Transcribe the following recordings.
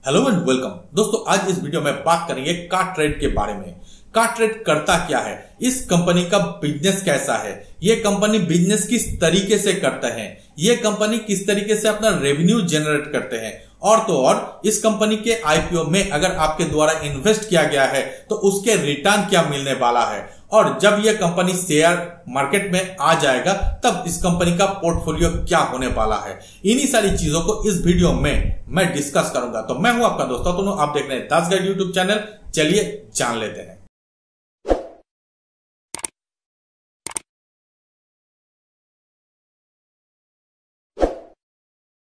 Hello and welcome दोस्तों, आज इस वीडियो में बात करेंगे कार्ट्रेड के बारे में। कार्ट्रेड करता क्या है, इस कंपनी का बिजनेस कैसा है, ये कंपनी बिजनेस किस तरीके से करते हैं, ये कंपनी किस तरीके से अपना रेवेन्यू जनरेट करते हैं, और तो और इस कंपनी के आईपीओ में अगर आपके द्वारा इन्वेस्ट किया गया है तो उसके रिटर्न क्या मिलने वाला है, और जब यह कंपनी शेयर मार्केट में आ जाएगा तब इस कंपनी का पोर्टफोलियो क्या होने वाला है। इन्हीं सारी चीजों को इस वीडियो में मैं डिस्कस करूंगा। तो मैं हूं आपका दोस्त अतुल, आप देख रहे हैं दास गाइड यूट्यूब चैनल। चलिए जान लेते हैं।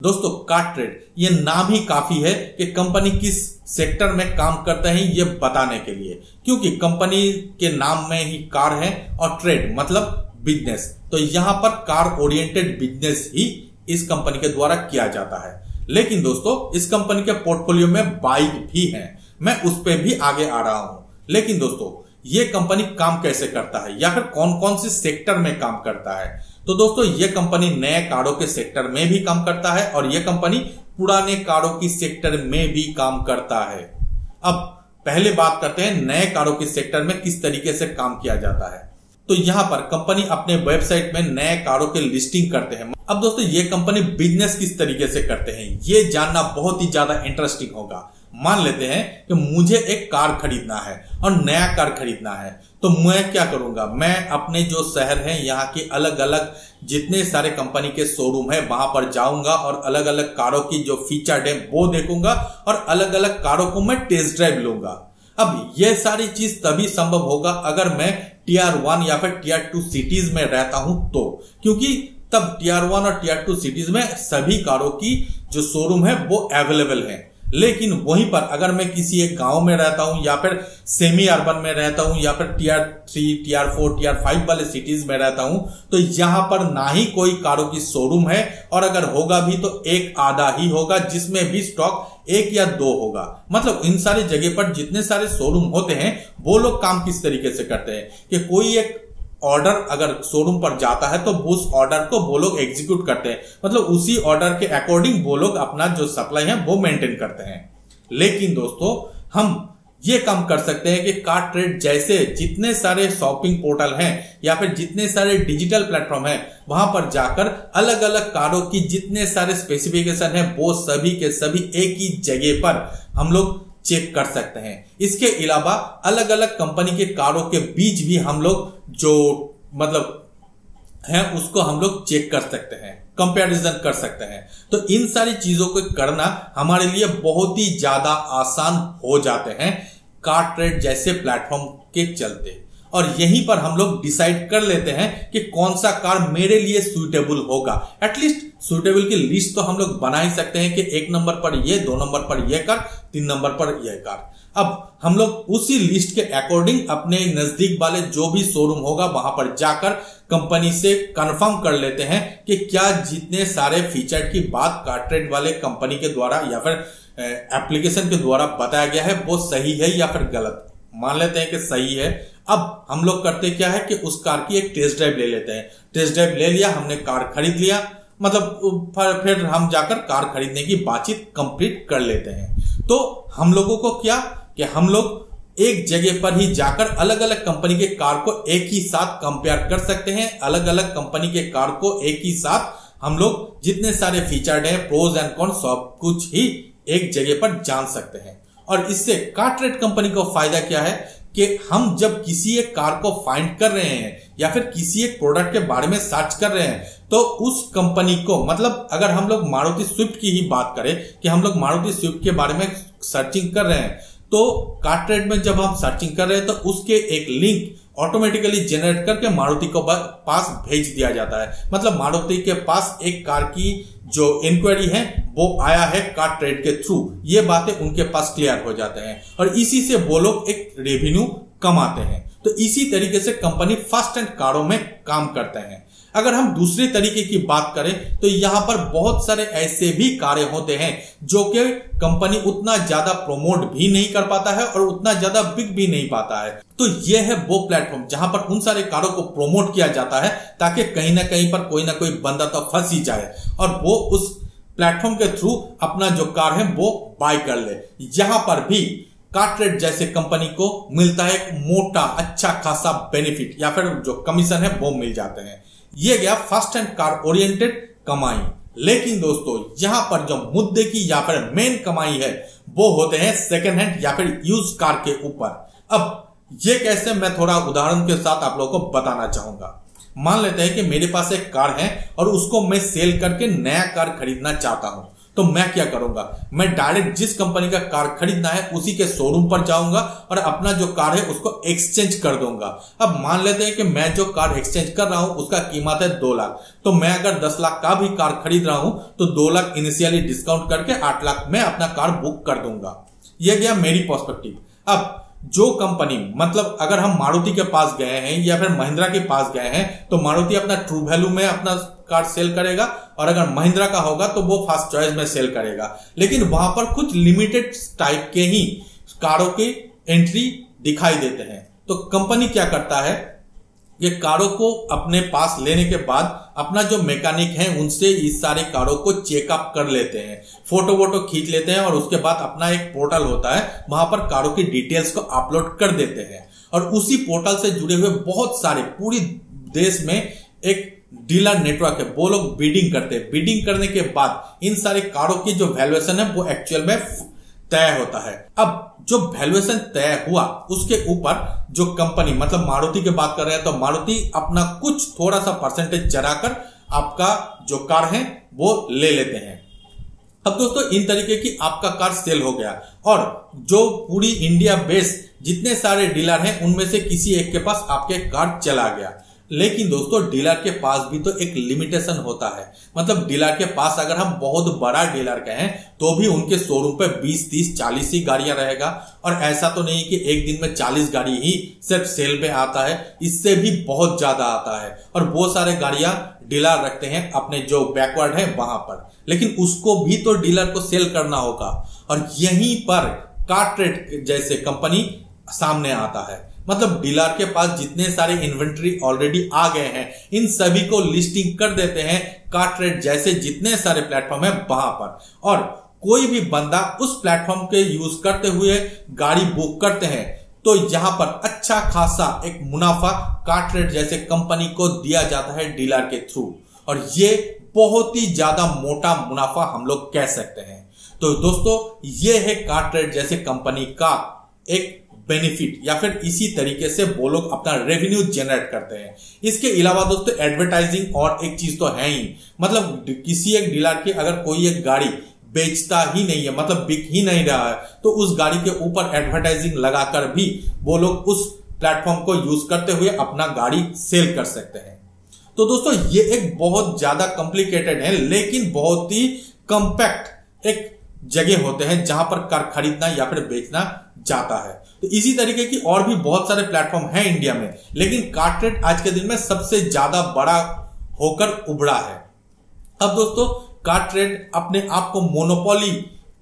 दोस्तों, कार्ट्रेड ये नाम ही काफी है कि कंपनी किस सेक्टर में काम करते हैं ये बताने के लिए, क्योंकि कंपनी के नाम में ही कार है और ट्रेड मतलब बिजनेस, तो यहां पर कार ओरिएंटेड बिजनेस ही इस कंपनी के द्वारा किया जाता है। लेकिन दोस्तों, इस कंपनी के पोर्टफोलियो में बाइक भी है, मैं उस पर भी आगे आ रहा हूं। लेकिन दोस्तों, ये कंपनी काम कैसे करता है या फिर कौन कौन से सेक्टर में काम करता है, तो दोस्तों ये कंपनी नए कारों के सेक्टर में भी काम करता है और ये कंपनी पुराने कारों की सेक्टर में भी काम करता है। अब पहले बात करते हैं नए कारों के सेक्टर में किस तरीके से काम किया जाता है। तो यहां पर कंपनी अपने वेबसाइट में नए कारों के लिस्टिंग करते हैं। अब दोस्तों, ये कंपनी बिजनेस किस तरीके से करते हैं ये जानना बहुत ही ज्यादा इंटरेस्टिंग होगा। मान लेते हैं कि मुझे एक कार खरीदना है और नया कार खरीदना है, तो मैं क्या करूंगा, मैं अपने जो शहर है यहाँ के अलग अलग जितने सारे कंपनी के शोरूम है वहां पर जाऊंगा और अलग अलग कारों की जो फीचर्ड है वो देखूंगा और अलग अलग कारों को मैं टेस्ट ड्राइव लूंगा। अब यह सारी चीज तभी संभव होगा अगर मैं टियर 1 या फिर टियर 2 सिटीज में रहता हूं, तो क्योंकि तब टियर 1 और टियर 2 सिटीज में सभी कारों की जो शोरूम है वो अवेलेबल है। लेकिन वहीं पर अगर मैं किसी एक गांव में रहता हूं या फिर सेमी अर्बन में रहता हूं या फिर टियर 3, टियर 4, टियर 5 वाले सिटीज में रहता हूं, तो यहां पर ना ही कोई कारों की शोरूम है, और अगर होगा भी तो एक आधा ही होगा, जिसमें भी स्टॉक 1 या 2 होगा। मतलब इन सारी जगह पर जितने सारे शोरूम होते हैं वो लोग काम किस तरीके से करते हैं कि कोई एक ऑर्डर अगर शोरूम पर जाता है तो उस ऑर्डर को वो लोग एग्जीक्यूट करते हैं, मतलब उसी ऑर्डर के अकॉर्डिंग वो लोग अपना जो सप्लाई है वो मेंटेन करते हैं। लेकिन दोस्तों, हम ये काम कर सकते हैं कि कार्ट्रेड जैसे जितने सारे शॉपिंग पोर्टल हैं या फिर जितने सारे डिजिटल प्लेटफॉर्म हैं वहां पर जाकर अलग अलग कारों की जितने सारे स्पेसिफिकेशन है वो सभी के सभी एक ही जगह पर हम लोग चेक कर सकते हैं। इसके अलावा अलग अलग कंपनी के कारों के बीच भी हम लोग जो मतलब है उसको हम लोग चेक कर सकते हैं, कंपैरिजन कर सकते हैं। तो इन सारी चीजों को करना हमारे लिए बहुत ही ज्यादा आसान हो जाते हैं कार्ट्रेड जैसे प्लेटफॉर्म के चलते, और यहीं पर हम लोग डिसाइड कर लेते हैं कि कौन सा कार मेरे लिए सुइटेबल होगा। एटलीस्ट सुइटेबल की लिस्ट तो हम लोग बना ही सकते हैं कि 1 नंबर पर ये, 2 नंबर पर ये कार, 3 नंबर पर यह कार। अब हम लोग उसी लिस्ट के अकॉर्डिंग अपने नजदीक वाले जो भी शोरूम होगा वहां पर जाकर कंपनी से कंफर्म कर लेते हैं कि क्या जितने सारे फीचर की बात कार्ट्रेड वाले कंपनी के द्वारा या फिर एप्लीकेशन के द्वारा बताया गया है वो सही है या फिर गलत। मान लेते हैं कि सही है। अब हम लोग करते क्या है कि उस कार की एक टेस्ट ड्राइव ले लेते हैं। टेस्ट ड्राइव ले लिया, हमने कार खरीद लिया, मतलब फिर हम जाकर कार खरीदने की बातचीत कंप्लीट कर लेते हैं। तो हम लोगों को क्या कि हम लोग एक जगह पर ही जाकर अलग अलग कंपनी के कार को एक ही साथ कंपेयर कर सकते हैं। अलग अलग कंपनी के कार को एक ही साथ हम लोग जितने सारे फीचर्ड हैं, प्रोज एंड कॉन्स, सब कुछ ही एक जगह पर जान सकते हैं। और इससे कार्ट्रेड कंपनी को फायदा क्या है कि हम जब किसी एक कार को फाइंड कर रहे हैं या फिर किसी एक प्रोडक्ट के बारे में सर्च कर रहे हैं तो उस कंपनी को, मतलब अगर हम लोग मारुति स्विफ्ट की ही बात करें कि हम लोग मारुति स्विफ्ट के बारे में सर्चिंग कर रहे हैं, तो कार्ट्रेड में जब हम सर्चिंग कर रहे हैं तो उसके एक लिंक ऑटोमेटिकली जनरेट करके मारुति को पास भेज दिया जाता है। मतलब मारुति के पास एक कार की जो इंक्वायरी है वो आया है कार्ट्रेड के थ्रू, ये बातें उनके पास क्लियर हो जाते हैं और इसी से वो लोग एक रेवेन्यू कमाते हैं। तो इसी तरीके से कंपनी फर्स्ट हैंड कारों में काम करते हैं। अगर हम दूसरे तरीके की बात करें तो यहां पर बहुत सारे ऐसे भी कारें होते हैं जो कि कंपनी उतना ज्यादा प्रमोट भी नहीं कर पाता है और उतना ज्यादा बिक भी नहीं पाता है। तो यह है वो प्लेटफॉर्म जहां पर उन सारे कारों को प्रमोट किया जाता है ताकि कहीं ना कहीं पर कोई ना कोई बंदा तो फंस ही जाए और वो उस प्लेटफॉर्म के थ्रू अपना जो कार है वो बाय कर ले। यहां पर भी कार्टरेट जैसे कंपनी को मिलता है एक मोटा अच्छा खासा बेनिफिट या फिर जो कमीशन है वो मिल जाते हैं। ये गया फर्स्ट हैंड कार ओरिएंटेड कमाई। लेकिन दोस्तों यहां पर जो मुद्दे की या फिर मेन कमाई है वो होते हैं सेकेंड हैंड या फिर यूज कार के ऊपर। अब ये कैसे, मैं थोड़ा उदाहरण के साथ आप लोगों को बताना चाहूंगा। मान लेते हैं कि मेरे पास एक कार है और उसको मैं सेल करके नया कार खरीदना चाहता हूं, तो मैं क्या करूंगा, मैं डायरेक्ट जिस कंपनी का कार खरीदना है उसी के शोरूम पर जाऊंगा और अपना जो कार है उसको एक्सचेंज कर दूंगा। अब मान लेते हैं कि मैं जो कार एक्सचेंज कर रहा हूं उसका कीमत है 2 लाख, तो मैं अगर 10 लाख का भी कार खरीद रहा हूं तो 2 लाख इनिशियली डिस्काउंट करके 8 लाख में अपना कार बुक कर दूंगा। यह गया मेरी पर्सपेक्टिव। अब जो कंपनी, मतलब अगर हम मारुति के पास गए हैं या फिर महिंद्रा के पास गए हैं तो मारुति अपना ट्रू वैल्यू में अपना कार सेल करेगा और अगर महिंद्रा का होगा तो वो फर्स्ट चॉइस में सेल करेगा। लेकिन वहां पर कुछ लिमिटेड टाइप के ही कारों की एंट्री दिखाई देते हैं। तो कंपनी क्या करता है, ये कारों को अपने पास लेने के बाद अपना जो मैकेनिक है उनसे इस सारे कारों को चेकअप कर लेते हैं, फोटो वोटो खींच लेते हैं और उसके बाद अपना एक पोर्टल होता है वहां पर कारों की डिटेल्स को अपलोड कर देते हैं। और उसी पोर्टल से जुड़े हुए बहुत सारे पूरी देश में एक डीलर नेटवर्क है, वो लोग बिडिंग करते हैं। बिडिंग करने के बाद इन सारे कारों की जो वैल्यूएशन है वो एक्चुअल में तय होता है। अब जो वैल्यूएशन तय हुआ उसके ऊपर जो कंपनी, मतलब मारुति की बात कर रहे हैं तो मारुति अपना कुछ थोड़ा सा परसेंटेज जराकर आपका जो कार है वो ले लेते हैं। अब दोस्तों इन तरीके की आपका कार सेल हो गया और जो पूरी इंडिया बेस जितने सारे डीलर हैं उनमें से किसी एक के पास आपके कार चला गया। लेकिन दोस्तों डीलर के पास भी तो एक लिमिटेशन होता है, मतलब डीलर के पास अगर हम बहुत बड़ा डीलर कहें तो भी उनके शोरूम पे 20, 30, 40 ही गाड़ियां रहेगा। और ऐसा तो नहीं कि एक दिन में 40 गाड़ी ही सिर्फ सेल में आता है, इससे भी बहुत ज्यादा आता है। और वो सारे गाड़ियां डीलर रखते हैं अपने जो बैकवर्ड है वहां पर, लेकिन उसको भी तो डीलर को सेल करना होगा। और यहीं पर कार्टरेट जैसे कंपनी सामने आता है, मतलब डीलर के पास जितने सारे इन्वेंट्री ऑलरेडी आ गए हैं इन सभी को लिस्टिंग कर देते हैं कार्टरेट जैसे जितने सारे प्लेटफॉर्म है वहां पर। और कोई भी बंदा उस प्लेटफॉर्म के यूज करते हुए गाड़ी बुक करते हैं तो यहां पर अच्छा खासा एक मुनाफा कार्टरेट जैसे कंपनी को दिया जाता है डीलर के थ्रू, और ये बहुत ही ज्यादा मोटा मुनाफा हम लोग कह सकते हैं। तो दोस्तों ये है कार्टरेट जैसे कंपनी का एक बेनिफिट, या फिर इसी तरीके से वो लोग अपना रेवेन्यू जनरेट करते हैं। इसके अलावा दोस्तों एडवर्टाइजिंग और एक चीज तो है ही, मतलब किसी एक डीलर की अगर कोई एक गाड़ी बेचता ही नहीं है, मतलब बिक ही नहीं रहा है, तो उस गाड़ी के ऊपर एडवर्टाइजिंग लगाकर भी वो लोग उस प्लेटफॉर्म को यूज करते हुए अपना गाड़ी सेल कर सकते हैं। तो दोस्तों ये एक बहुत ज्यादा कॉम्प्लिकेटेड है लेकिन बहुत ही कॉम्पैक्ट एक जगह होते हैं जहां पर कार खरीदना या फिर बेचना जाता है। तो इसी तरीके की और भी बहुत सारे प्लेटफॉर्म हैं इंडिया में, लेकिन कार्टरेट आज के दिन में सबसे ज्यादा बड़ा होकर उभरा है। अब दोस्तों कार्टरेट अपने आप को मोनोपोली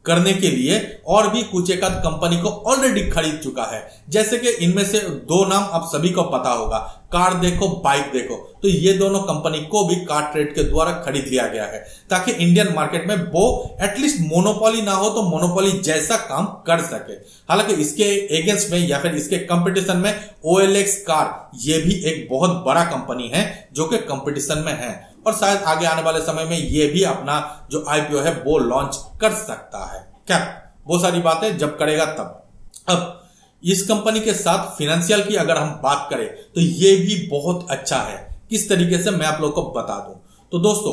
करने के लिए और भी कुछ एक आध कंपनी को ऑलरेडी खरीद चुका है, जैसे कि इनमें से 2 नाम आप सभी को पता होगा, कार देखो बाइक देखो। तो ये दोनों कंपनी को भी कार्टरेट के द्वारा खरीद लिया गया है ताकि इंडियन मार्केट में वो एटलीस्ट मोनोपोली ना हो तो मोनोपोली जैसा काम कर सके। हालांकि इसके अगेंस्ट में या फिर इसके कंपटीशन में OLX कार ये भी एक बहुत बड़ा कंपनी है जो कि कंपटीशन में है और शायद आगे आने वाले समय में ये भी अपना जो IPO है वो लॉन्च कर सकता है। क्या वो सारी बातें जब करेगा तब। अब इस कंपनी के साथ फाइनेंशियल की अगर हम बात करें तो ये भी बहुत अच्छा है। किस तरीके से मैं आप लोगों को बता दूं तो दोस्तों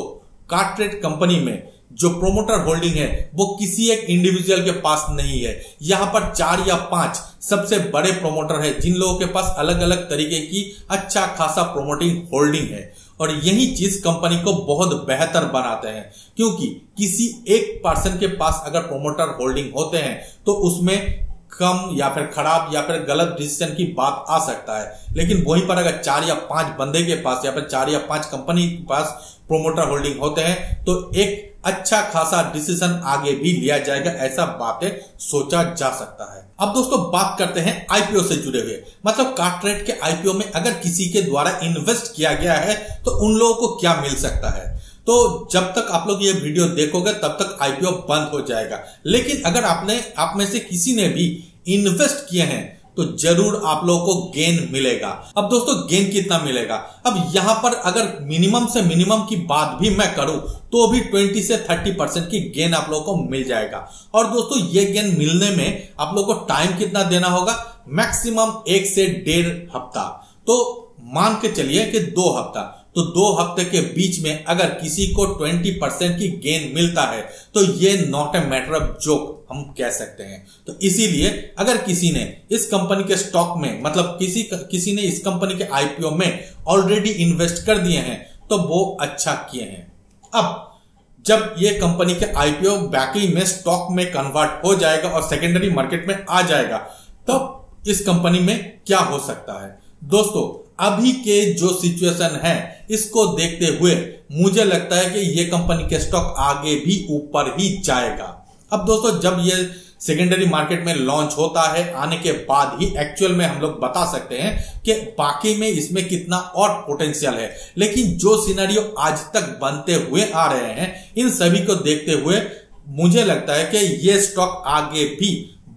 कार्टरेट कंपनी में जो प्रोमोटर होल्डिंग है वो किसी एक इंडिविजुअल के पास नहीं है। यहां पर 4 या 5 सबसे बड़े प्रोमोटर है जिन लोगों के पास अलग अलग तरीके की अच्छा खासा प्रोमोटिंग होल्डिंग है, और यही चीज कंपनी को बहुत बेहतर बनाते हैं क्योंकि किसी एक पर्सन के पास अगर प्रोमोटर होल्डिंग होते हैं तो उसमें कम या फिर खराब या फिर गलत डिसीजन की बात आ सकता है, लेकिन वहीं पर अगर 4 या 5 बंदे के पास या फिर 4 या 5 कंपनी के पास प्रोमोटर होल्डिंग होते हैं तो एक अच्छा खासा डिसीजन आगे भी लिया जाएगा, ऐसा बातें सोचा जा सकता है। अब दोस्तों बात करते हैं IPO से जुड़े हुए, मतलब कार्टरेट के IPO में अगर किसी के द्वारा इन्वेस्ट किया गया है तो उन लोगों को क्या मिल सकता है। तो तो जब तक आप लोग ये वीडियो देखोगे तब तक आईपीओ बंद हो जाएगा। लेकिन अगर आप में से किसी ने भी इन्वेस्ट किए हैं तो जरूर आप लोगों को गेन मिलेगा। अब दोस्तों गेन कितना मिलेगा, अब यहां पर अगर मिनिमम से मिनिमम की बात भी मैं करूं तो भी 20 से 30% की गेन आप लोगों को मिल जाएगा। और दोस्तों ये गेन मिलने में आप लोगों को टाइम कितना देना होगा, मैक्सिमम 1 से 1.5 हफ्ता। तो मान के चलिए कि 2 हफ्ता, तो 2 हफ्ते के बीच में अगर किसी को 20% की गेन मिलता है तो ये not a matter of joke हम कह सकते हैं। तो इसीलिए अगर किसी ने इस कंपनी के स्टॉक में, मतलब किसी ने इस कंपनी के आईपीओ में ऑलरेडी इन्वेस्ट कर दिए हैं तो वो अच्छा किए हैं। अब जब ये कंपनी के आईपीओ बैकली में स्टॉक में कन्वर्ट हो जाएगा और सेकेंडरी मार्केट में आ जाएगा तब इस कंपनी में क्या हो सकता है। दोस्तों अभी के जो सिचुएशन है इसको देखते हुए मुझे लगता है कि ये कंपनी के स्टॉक आगे भी ऊपर ही जाएगा। अब दोस्तों जब ये सेकेंडरी मार्केट में लॉन्च होता है आने के बाद ही एक्चुअल में हम लोग बता सकते हैं कि बाकी में इसमें कितना और पोटेंशियल है। लेकिन जो सिनेरियो आज तक बनते हुए आ रहे हैं इन सभी को देखते हुए मुझे लगता है कि ये स्टॉक आगे भी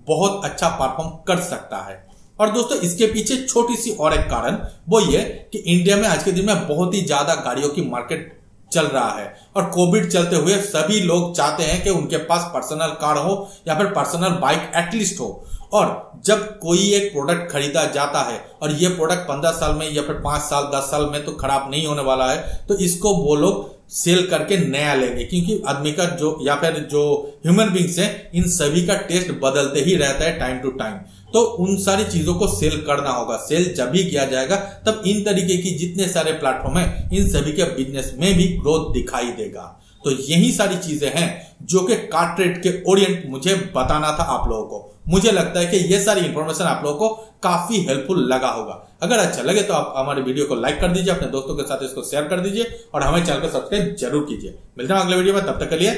बहुत अच्छा परफॉर्म कर सकता है। और दोस्तों इसके पीछे छोटी सी और एक कारण वो ये कि इंडिया में आज के दिन में बहुत ही ज्यादा गाड़ियों की मार्केट चल रहा है और कोविड चलते हुए सभी लोग चाहते हैं कि उनके पास पर्सनल कार हो या फिर पर्सनल बाइक एटलीस्ट हो। और जब कोई एक प्रोडक्ट खरीदा जाता है और ये प्रोडक्ट 15 साल में या फिर 5 साल 10 साल में तो खराब नहीं होने वाला है तो इसको वो लोग सेल करके नया लेंगे, क्योंकि आदमी का जो या फिर जो ह्यूमन बींग्स है इन सभी का टेस्ट बदलते ही रहता है टाइम टू टाइम। तो उन सारी चीजों को सेल करना होगा। सेल जब भी किया जाएगा तब इन तरीके की जितने सारे प्लेटफॉर्म है इन सभी के बिजनेस में भी ग्रोथ दिखाई देगा। तो यही सारी चीजें हैं जो कि कार ट्रेड के ओरिएंट मुझे बताना था आप लोगों को। मुझे लगता है कि ये सारी इंफॉर्मेशन आप लोगों को काफी हेल्पफुल लगा होगा। अगर अच्छा लगे तो आप हमारे वीडियो को लाइक कर दीजिए, अपने दोस्तों के साथ इसको शेयर कर दीजिए और हमें चैनल को सब्सक्राइब जरूर कीजिए। मिलते हैं अगले वीडियो में, तब तक के लिए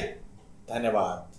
धन्यवाद।